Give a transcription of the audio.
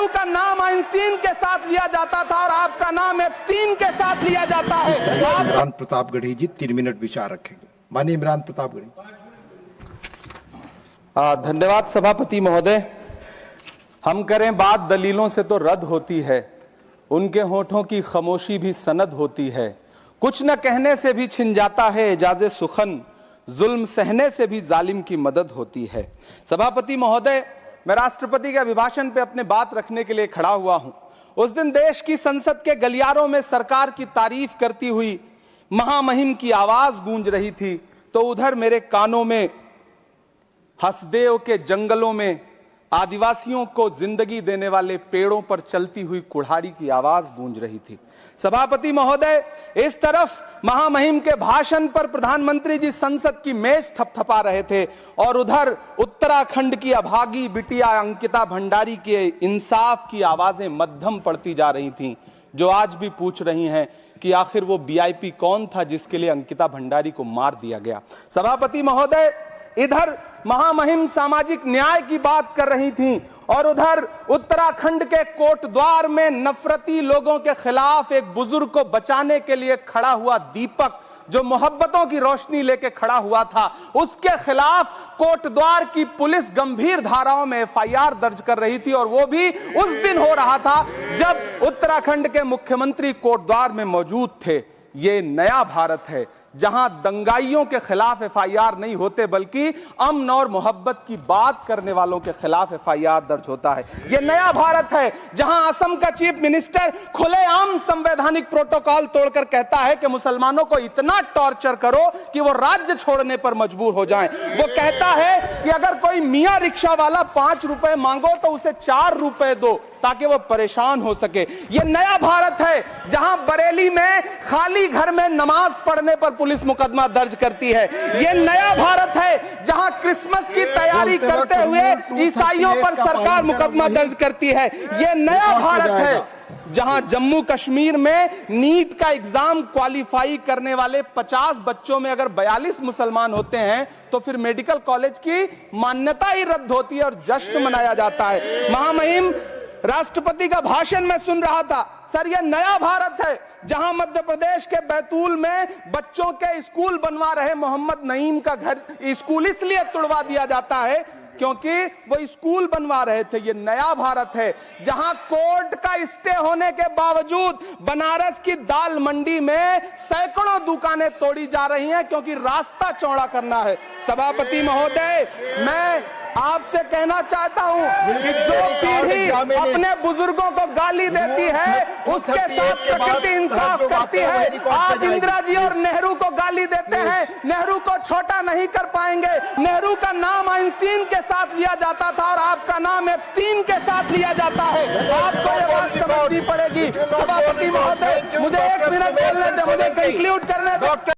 नेहरू का नाम आइंस्टीन के साथ लिया जाता था और आपका नाम एप्स्टीन के साथ लिया जाता है। इमरान प्रतापगढ़ी जी 3 मिनट विचार रखेंगे। माननीय इमरान प्रतापगढ़ी। धन्यवाद सभापति महोदय। हम करें बात दलीलों से तो रद्द होती है, उनके होठों की खामोशी भी सनद होती है। कुछ न कहने से भी छिन जाता है एजाज़े सुखन, जुल्म सहने से भी जालिम की मदद होती है। सभापति महोदय, मैं राष्ट्रपति के अभिभाषण पे अपने बात रखने के लिए खड़ा हुआ हूं। उस दिन देश की संसद के गलियारों में सरकार की तारीफ करती हुई महामहिम की आवाज गूंज रही थी, तो उधर मेरे कानों में हसदेव के जंगलों में आदिवासियों को जिंदगी देने वाले पेड़ों पर चलती हुई कुल्हाड़ी की आवाज गूंज रही थी। सभापति महोदय, इस तरफ महामहिम के भाषण पर प्रधानमंत्री जी संसद की मेज थपथपा रहे थे और उधर उत्तराखंड की अभागी बिटिया अंकिता भंडारी के इंसाफ की आवाजें मध्यम पड़ती जा रही थीं, जो आज भी पूछ रही हैं कि आखिर वो वीआईपी कौन था जिसके लिए अंकिता भंडारी को मार दिया गया। सभापति महोदय, इधर महामहिम सामाजिक न्याय की बात कर रही थीं और उधर उत्तराखंड के कोटद्वार में नफरती लोगों के खिलाफ एक बुजुर्ग को बचाने के लिए खड़ा हुआ दीपक, जो मोहब्बतों की रोशनी लेके खड़ा हुआ था, उसके खिलाफ कोटद्वार की पुलिस गंभीर धाराओं में एफआईआर दर्ज कर रही थी। और वो भी उस दिन हो रहा था जब उत्तराखंड के मुख्यमंत्री कोटद्वार में मौजूद थे। ये नया भारत है जहां दंगाइयों के खिलाफ एफआईआर नहीं होते, बल्कि अमन और मोहब्बत की बात करने वालों के खिलाफ एफआईआर दर्ज होता है। यह नया भारत है जहां असम का चीफ मिनिस्टर खुलेआम संवैधानिक प्रोटोकॉल तोड़कर कहता है कि मुसलमानों को इतना टॉर्चर करो कि वो राज्य छोड़ने पर मजबूर हो जाएं। वो कहता है कि अगर कोई मियां रिक्शा वाला 5 रुपए मांगो तो उसे 4 रुपए दो ताकि वो परेशान हो सके। ये नया भारत है जहां बरेली में खाली घर में नमाज पढ़ने पर पुलिस मुकदमा दर्ज करती है। ये नया भारत है जहां क्रिसमस की तैयारी करते हुए ईसाइयों पर सरकार मुकदमा दर्ज करती है। ये नया भारत है जहां जम्मू कश्मीर में नीट का एग्जाम क्वालिफाई करने वाले 50 बच्चों में अगर 42 मुसलमान होते हैं तो फिर मेडिकल कॉलेज की मान्यता ही रद्द होती है और जश्न मनाया जाता है। महामहिम राष्ट्रपति का भाषण में सुन रहा था। सर, यह नया भारत है जहां मध्य प्रदेश के बैतूल में बच्चों के स्कूल बनवा रहे मोहम्मद नईम का घर स्कूल इसलिए तुड़वा दिया जाता है क्योंकि वो स्कूल बनवा रहे थे। ये नया भारत है जहां कोर्ट का स्टे होने के बावजूद बनारस की दाल मंडी में सैकड़ों दुकानें तोड़ी जा रही हैं क्योंकि रास्ता चौड़ा करना है। सभापति महोदय, मैं आपसे कहना चाहता हूं कि जो पीढ़ी अपने बुजुर्गों को गाली देती है उसके साथ प्रकृति इंसाफ करती है। आज इंदिरा जी और नेहरू को गाली देते हैं, नेहरू को छोटा नहीं कर पाएंगे। नेहरू का नाम आइंस्टीन के साथ लिया जाता था और आपका नाम एप्स्टीन के साथ लिया जाता है। आपको ये बात समझनी पड़ेगी। सभापति महोदय, मुझे 1 मिनट बोलने दे, मुझे कंक्लूड करने दो।